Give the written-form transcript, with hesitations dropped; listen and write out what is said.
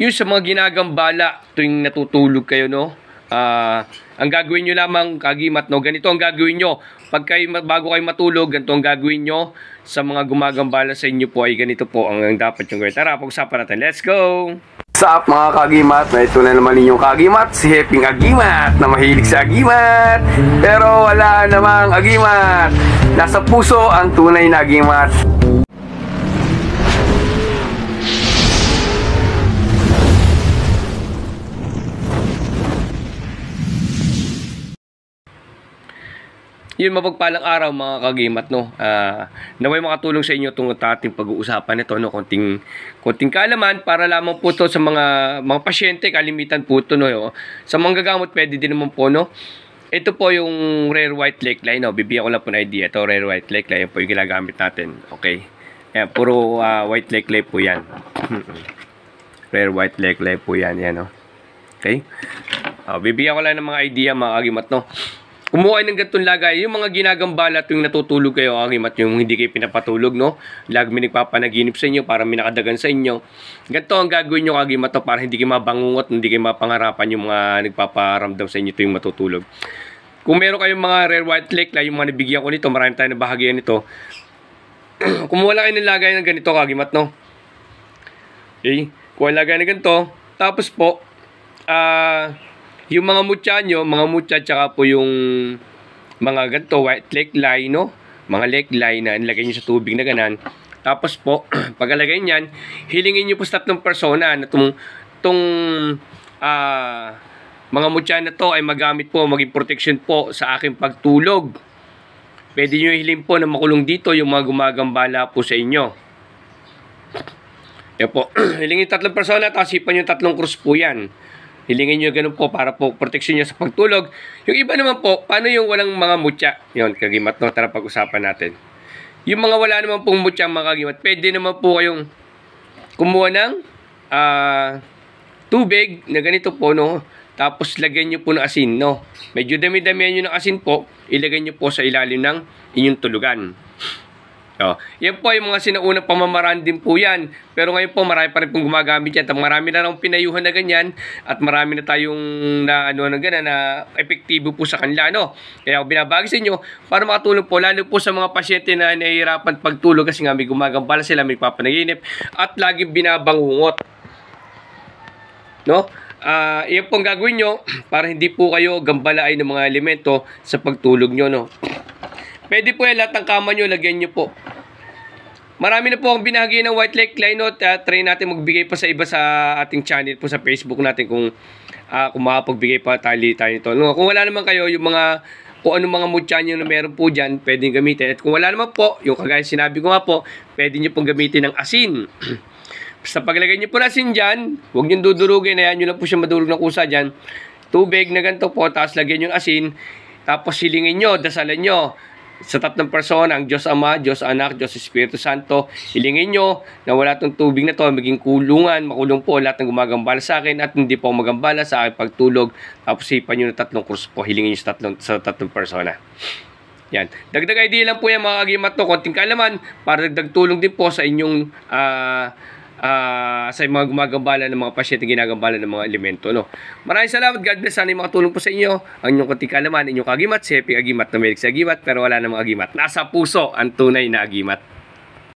yung sa mga ginagambala tuwing natutulog kayo, no? Ang gagawin nyo lamang, kagimat, no? Ganito ang gagawin nyo. Bago kayo matulog, ganito ang gagawin nyo. Sa mga gumagambala sa inyo po ay ganito po ang dapat yung gawin. Tara, pag-usapan natin. Let's go! What's up mga kagimat? Na ito na naman ninyong kagimat, si Heping Agimat na mahilig sa agimat. Pero wala namang agimat. Nasa puso ang tunay na agimat. Yun, mapagpalang araw mga kagimat, no? Naway makatulong sa inyo itong ating pag-uusapan ito, no? Konting kaalaman para lamang po ito sa mga pasyente, kalimitan po ito, no? Sa mga gagamot, pwede din naman po, no? Ito po yung rare white lake line, no? Bibigyan ko lang po na idea. Ito, rare white lake line, po yung ginagamit natin, okay? Yan, puro white lake line po yan. Rare white lake line po yan, yan, no? Okay? Bibigyan ko lang ng mga idea, mga kagimat, no? Kumuha ng ganitong lagay, yung mga ginagambala tuwing natutulog kayo, kagimat, yung hindi kayo pinapatulog, no? Lagi may nagpapanaginip sa inyo para may nakadagan sa inyo. Ganito ang gagawin nyo, kagimat, para hindi kayo mabangungot, hindi kayo mapangarapan yung mga nagpaparamdam sa inyo tuwing matutulog. Kung meron kayong mga rare white lake, yung mga nabigyan ko nito, marami tayong nabahagyan nito. Kumuha lang kayo ng lagay ng ganito, kagimat, no? Okay? Kuha lagay ng ganito. Tapos po, yung mga mutya nyo, mga mutya, tsaka po yung mga ganito, white lake line, no? Mga lake line na nilagay nyo sa tubig na ganan. Tapos po, pagkalagay nyan, hilingin nyo po sa tatlong persona na itong mga mutya na to ay magamit po, maging protection po sa aking pagtulog. Pwede nyo hiling po na makulong dito yung mga gumagambala po sa inyo. Yan po, hilingin tatlong persona, tapos hipan yung tatlong krus po yan. Hilingin nyo ganun po para po protection nyo sa pagtulog. Yung iba naman po, paano yung walang mga mutya? Yun, kagimat, no? Tara pag-usapan natin. Yung mga wala naman pong mutya, mga kagimat, pwede naman po kayong kumuha ng tubig na ganito po, no? Tapos lagyan nyo po ng asin, no? Medyo dami-damihan nyo ng asin po, ilagay nyo po sa ilalim ng inyong tulugan. Yan po yung mga sinaunang pamamaraan din po yan. Pero ngayon po marami pa rin pong gumagamit yan. Marami na lang pinayuhan na ganyan at marami na tayong na epektibo po sa kanila, no? Kaya ako binabagi sa inyo para makatulong po lalo po sa mga pasyente na nahihirapan pagtulog kasi nga may gumagambala sila, may papanaginip at laging binabangungot, no? Yan po ang gagawin nyo para hindi po kayo gambalain ng mga elemento sa pagtulog nyo, no? Pwede po yan, lahat ng kama nyo, lagyan nyo po. Marami na po ang binahagi ng white lake line, no? Try natin magbigay pa sa iba sa ating channel po sa Facebook natin kung makapagbigay pa tayo nito. No? Kung wala naman kayo, yung mga kung anong mga mutya nyo na meron po dyan, pwede gamitin. At kung wala naman po, yung kagaya sinabi ko nga po, pwede nyo pong gamitin ng asin. Sa paglagay nyo po ng asin dyan, huwag nyo dudurugin, ayan nyo lang po siya madurog ng kusa dyan. Tubig na ganito po, tapos lagyan nyo ng asin, tapos silingin nyo, dasalan nyo. Sa tatlong persona, ang Diyos Ama, Diyos Anak, Diyos Espiritu Santo, hilingin nyo na wala itong tubig na to, maging kulungan, makulong po lahat ng gumagambala sa akin at hindi po magambala sa aking pagtulog. Tapos hipan nyo ng tatlong krus po, hilingin nyo sa tatlong persona. Yan. Dagdag idea lang po yan mga kagimat, no? Konting kaalaman para dagdag tulong din po sa inyong sa mga gumagambala ng mga pasyente, ginagambala ng mga elemento, no? Maraming salamat. God bless. Sana yung makatulong po sa inyo. Ang inyong konting kaalaman, inyong kagimat, si Heping Agimat na melik sa agimat, pero wala namang agimat. Nasa puso ang tunay na agimat.